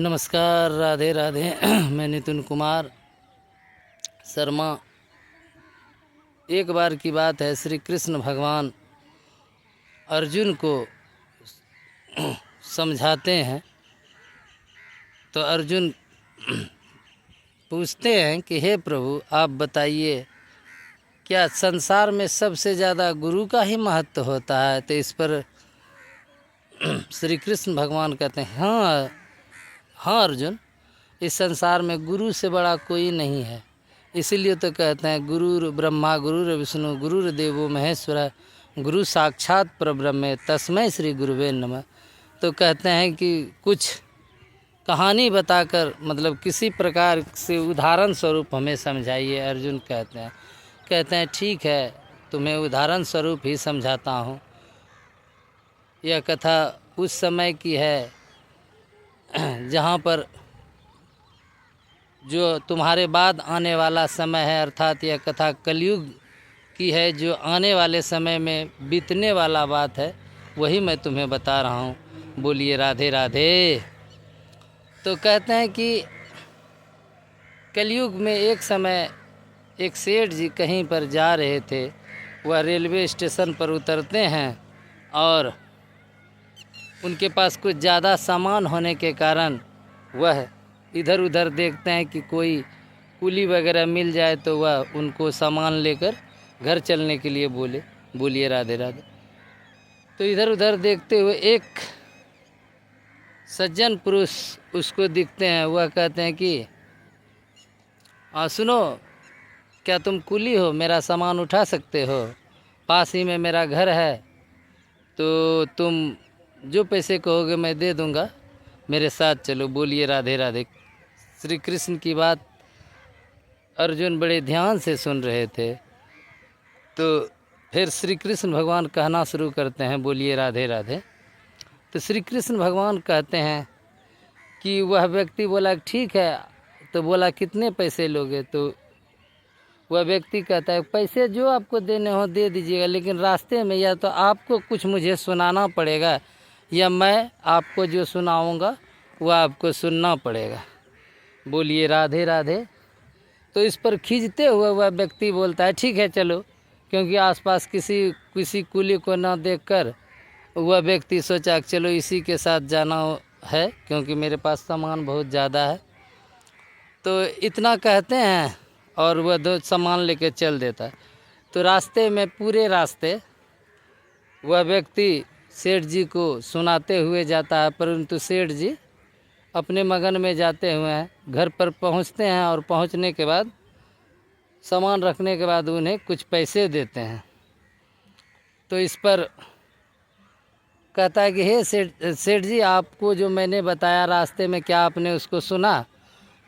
नमस्कार, राधे राधे। मैं नितिन कुमार शर्मा। एक बार की बात है, श्री कृष्ण भगवान अर्जुन को समझाते हैं। तो अर्जुन पूछते हैं कि हे प्रभु, आप बताइए, क्या संसार में सबसे ज़्यादा गुरु का ही महत्व होता है? तो इस पर श्री कृष्ण भगवान कहते हैं, हाँ अर्जुन, इस संसार में गुरु से बड़ा कोई नहीं है। इसीलिए तो कहते हैं गुरुर ब्रह्मा गुरुर विष्णु गुरुर देवो महेश्वर गुरु साक्षात परब्रह्म तस्मै श्री गुरुवे नमः। तो कहते हैं कि कुछ कहानी बताकर, मतलब किसी प्रकार से उदाहरण स्वरूप हमें समझाइए। अर्जुन कहते हैं ठीक है, तुम्हें उदाहरण स्वरूप ही समझाता हूँ। यह कथा उस समय की है जहाँ पर जो तुम्हारे बाद आने वाला समय है, अर्थात यह कथा कलयुग की है, जो आने वाले समय में बीतने वाला बात है, वही मैं तुम्हें बता रहा हूँ। बोलिए राधे राधे। तो कहते हैं कि कलयुग में एक समय एक सेठ जी कहीं पर जा रहे थे। वह रेलवे स्टेशन पर उतरते हैं और उनके पास कुछ ज़्यादा सामान होने के कारण वह इधर उधर देखते हैं कि कोई कुली वगैरह मिल जाए तो वह उनको सामान लेकर घर चलने के लिए बोलिए राधे राधे। तो इधर उधर देखते हुए एक सज्जन पुरुष उसको दिखते हैं। वह कहते हैं कि सुनो, क्या तुम कुली हो? मेरा सामान उठा सकते हो? पास ही में मेरा घर है, तो तुम जो पैसे कहोगे मैं दे दूँगा, मेरे साथ चलो। बोलिए राधे राधे। श्री कृष्ण की बात अर्जुन बड़े ध्यान से सुन रहे थे। तो फिर श्री कृष्ण भगवान कहना शुरू करते हैं, बोलिए राधे राधे। तो श्री कृष्ण भगवान कहते हैं कि वह व्यक्ति बोला ठीक है। तो बोला कितने पैसे लोगे? तो वह व्यक्ति कहता है पैसे जो आपको देने हो दे दीजिएगा, लेकिन रास्ते में या तो आपको कुछ मुझे सुनाना पड़ेगा या मैं आपको जो सुनाऊंगा वह आपको सुनना पड़ेगा। बोलिए राधे राधे। तो इस पर खींचते हुए वह व्यक्ति बोलता है ठीक है चलो, क्योंकि आसपास किसी कुली को न देखकर वह व्यक्ति सोचा कि चलो इसी के साथ जाना है, क्योंकि मेरे पास सामान बहुत ज़्यादा है। तो इतना कहते हैं और वह दो सामान लेके चल देता है। तो रास्ते में पूरे रास्ते वह व्यक्ति सेठ जी को सुनाते हुए जाता है, परंतु सेठ जी अपने मगन में जाते हुए हैं। घर पर पहुंचते हैं और पहुंचने के बाद सामान रखने के बाद उन्हें कुछ पैसे देते हैं। तो इस पर कहता है कि हे सेठ जी, आपको जो मैंने बताया रास्ते में, क्या आपने उसको सुना?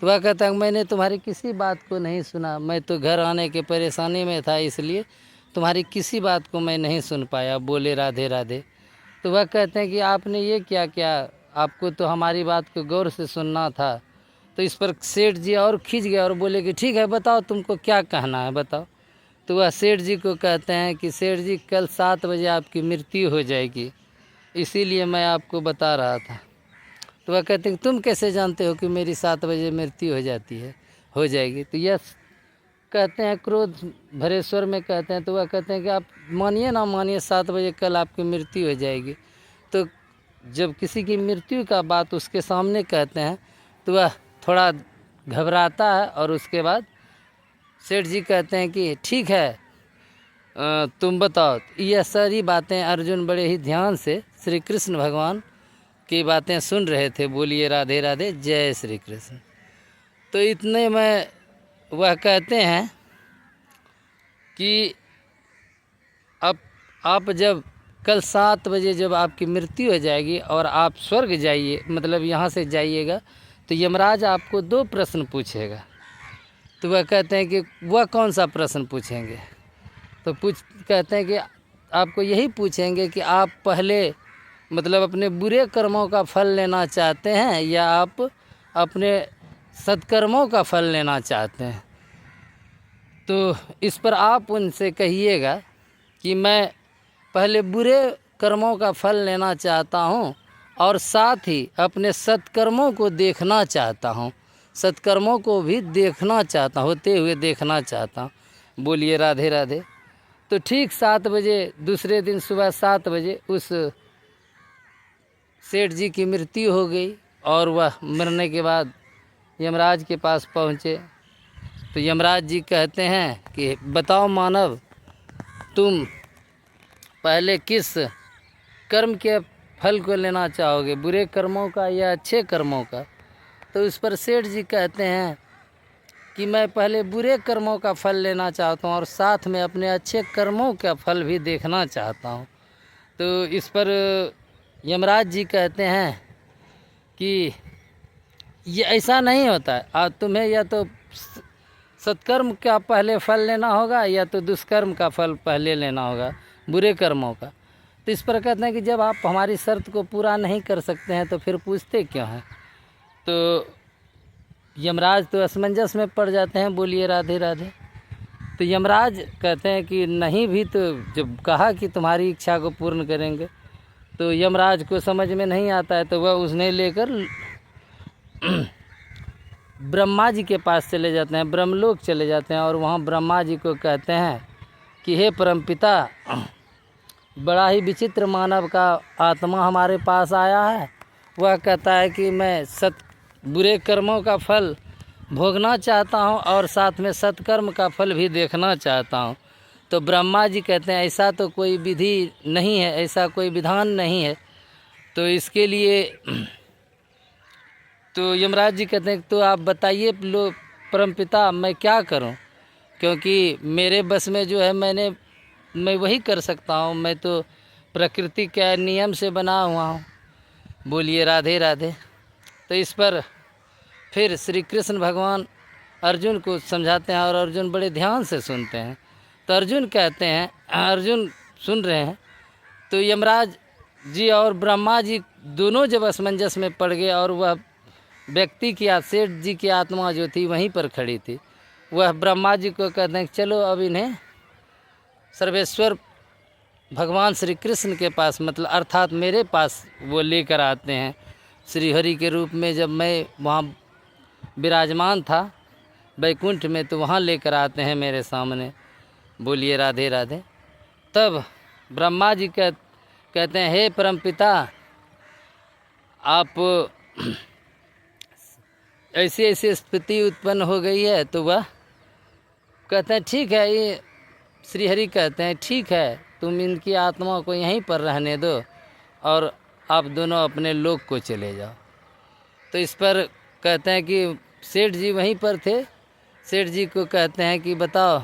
तो वह कहता है मैंने तुम्हारी किसी बात को नहीं सुना, मैं तो घर आने के परेशानी में था, इसलिए तुम्हारी किसी बात को मैं नहीं सुन पाया। बोले राधे राधे। तो वह कहते हैं कि आपने ये क्या किया, आपको तो हमारी बात को गौर से सुनना था। तो इस पर सेठ जी और खींच गया और बोले कि ठीक है बताओ तुमको क्या कहना है, बताओ। तो वह सेठ जी को कहते हैं कि सेठ जी, कल 7 बजे आपकी मृत्यु हो जाएगी, इसीलिए मैं आपको बता रहा था। तो वह कहते हैं तुम कैसे जानते हो कि मेरी 7 बजे मृत्यु हो जाएगी? तो यह कहते हैं क्रोध भरे स्वर में कहते हैं। तो वह कहते हैं कि आप मानिए ना मानिए, 7 बजे कल आपकी मृत्यु हो जाएगी। तो जब किसी की मृत्यु का बात उसके सामने कहते हैं तो वह थोड़ा घबराता है और उसके बाद सेठ जी कहते हैं कि ठीक है, तुम बताओ। यह सारी बातें अर्जुन बड़े ही ध्यान से श्री कृष्ण भगवान की बातें सुन रहे थे। बोलिए राधे राधे, जय श्री कृष्ण। तो इतने में वह कहते हैं कि अब आप जब कल 7 बजे जब आपकी मृत्यु हो जाएगी और आप स्वर्ग जाइए, मतलब यहाँ से जाइएगा, तो यमराज आपको 2 प्रश्न पूछेगा। तो वह कहते हैं कि वह कौन सा प्रश्न पूछेंगे? तो कहते हैं कि आपको यही पूछेंगे कि आप पहले मतलब अपने बुरे कर्मों का फल लेना चाहते हैं या आप अपने सत्कर्मों का फल लेना चाहते हैं। तो इस पर आप उनसे कहिएगा कि मैं पहले बुरे कर्मों का फल लेना चाहता हूँ और साथ ही अपने सत्कर्मों को देखना चाहता हूँ, सत्कर्मों को भी देखना चाहता होते हुए देखना चाहता हूँ। बोलिए राधे राधे। तो ठीक 7 बजे दूसरे दिन सुबह 7 बजे उस सेठ जी की मृत्यु हो गई और वह मरने के बाद यमराज के पास पहुँचे। तो यमराज जी कहते हैं कि बताओ मानव, तुम पहले किस कर्म के फल को लेना चाहोगे, बुरे कर्मों का या अच्छे कर्मों का? तो उस पर सेठ जी कहते हैं कि मैं पहले बुरे कर्मों का फल लेना चाहता हूँ और साथ में अपने अच्छे कर्मों का फल भी देखना चाहता हूँ। तो इस पर यमराज जी कहते हैं कि ये ऐसा नहीं होता है, आज तुम्हें या तो सत्कर्म का पहले फल लेना होगा या तो दुष्कर्म का फल पहले लेना होगा, बुरे कर्मों का। तो इस पर कहते हैं कि जब आप हमारी शर्त को पूरा नहीं कर सकते हैं तो फिर पूछते क्यों हैं? तो यमराज तो असमंजस में पड़ जाते हैं। बोलिए राधे राधे। तो यमराज कहते हैं कि नहीं, भी तो जब कहा कि तुम्हारी इच्छा को पूर्ण करेंगे, तो यमराज को समझ में नहीं आता है। तो वह उसने लेकर ब्रह्मा जी के पास चले जाते हैं, ब्रह्मलोक चले जाते हैं और वहाँ ब्रह्मा जी को कहते हैं कि हे परमपिता, बड़ा ही विचित्र मानव का आत्मा हमारे पास आया है। वह कहता है कि मैं बुरे कर्मों का फल भोगना चाहता हूँ और साथ में सत्कर्म का फल भी देखना चाहता हूँ। तो ब्रह्मा जी कहते हैं ऐसा तो कोई विधि नहीं है, ऐसा कोई विधान नहीं है। तो इसके लिए तो यमराज जी कहते हैं तो आप बताइए लो परमपिता, मैं क्या करूं? क्योंकि मेरे बस में जो है मैं वही कर सकता हूं, मैं तो प्रकृति के नियम से बना हुआ हूं। बोलिए राधे राधे। तो इस पर फिर श्री कृष्ण भगवान अर्जुन को समझाते हैं और अर्जुन बड़े ध्यान से सुनते हैं। तो अर्जुन कहते हैं, अर्जुन सुन रहे हैं। तो यमराज जी और ब्रह्मा जी दोनों जब असमंजस में पड़ गए और वह व्यक्ति की सेठ जी की आत्मा जो थी वहीं पर खड़ी थी, वह ब्रह्मा जी को कहते हैं चलो अब इन्हें सर्वेश्वर भगवान श्री कृष्ण के पास, मतलब अर्थात मेरे पास वो लेकर आते हैं श्री हरि के रूप में। जब मैं वहाँ विराजमान था वैकुंठ में, तो वहाँ लेकर आते हैं मेरे सामने। बोलिए राधे राधे। तब ब्रह्मा जी कहते हैं हे परमपिता, आप ऐसी ऐसी स्थिति उत्पन्न हो गई है। तो वह कहते हैं ठीक है, ये श्री हरि कहते हैं ठीक है, तुम इनकी आत्मा को यहीं पर रहने दो और आप दोनों अपने लोक को चले जाओ। तो इस पर कहते हैं कि सेठ जी वहीं पर थे। सेठ जी को कहते हैं कि बताओ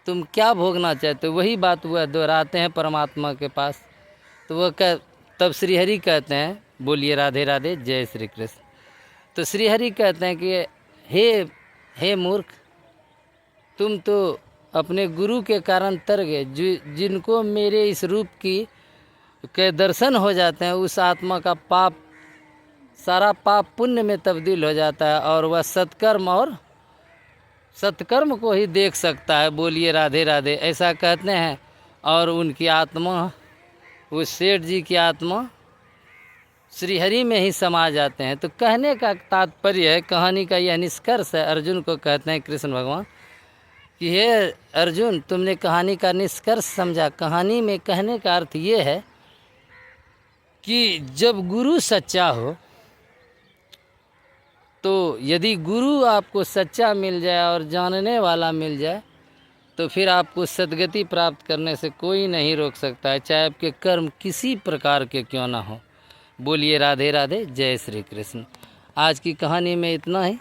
तुम क्या भोगना चाहते हो? वही बात वह दोहराते हैं परमात्मा के पास। तो वह तब श्री हरि कहते हैं, बोलिए राधे राधे, जय श्री कृष्ण। तो श्री हरि कहते हैं कि हे मूर्ख, तुम तो अपने गुरु के कारण तर गए। जिनको मेरे इस रूप के दर्शन हो जाते हैं, उस आत्मा का पाप, सारा पाप पुण्य में तब्दील हो जाता है और वह सत्कर्म और सत्कर्म को ही देख सकता है। बोलिए राधे राधे, ऐसा कहते हैं। और उनकी आत्मा, उस सेठ जी की आत्मा श्री हरि में ही समा जाते हैं। तो कहने का तात्पर्य है, कहानी का यह निष्कर्ष है। अर्जुन को कहते हैं कृष्ण भगवान कि हे अर्जुन, तुमने कहानी का निष्कर्ष समझा। कहानी में कहने का अर्थ ये है कि जब गुरु सच्चा हो, तो यदि गुरु आपको सच्चा मिल जाए और जानने वाला मिल जाए, तो फिर आपको सद्गति प्राप्त करने से कोई नहीं रोक सकता है, चाहे आपके कर्म किसी प्रकार के क्यों ना हो। बोलिए राधे राधे, जय श्री कृष्ण। आज की कहानी में इतना ही,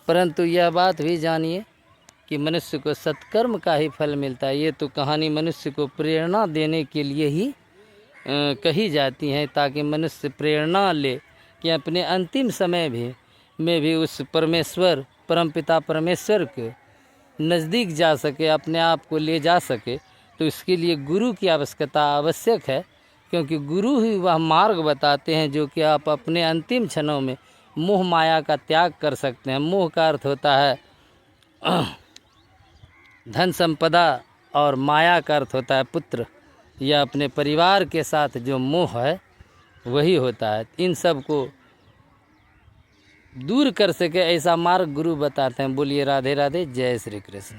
परंतु यह बात भी जानिए कि मनुष्य को सत्कर्म का ही फल मिलता है। ये तो कहानी मनुष्य को प्रेरणा देने के लिए ही कही जाती हैं, ताकि मनुष्य प्रेरणा ले कि अपने अंतिम समय में भी उस परमेश्वर, परमपिता परमेश्वर के नज़दीक जा सके, अपने आप को ले जा सके। तो इसके लिए गुरु की आवश्यकता आवश्यक है, क्योंकि गुरु ही वह मार्ग बताते हैं जो कि आप अपने अंतिम क्षणों में मोह माया का त्याग कर सकते हैं। मोह का अर्थ होता है धन संपदा और माया का अर्थ होता है पुत्र या अपने परिवार के साथ जो मोह है, वही होता है। इन सब को दूर कर सके ऐसा मार्ग गुरु बताते हैं। बोलिए राधे राधे, जय श्री कृष्ण।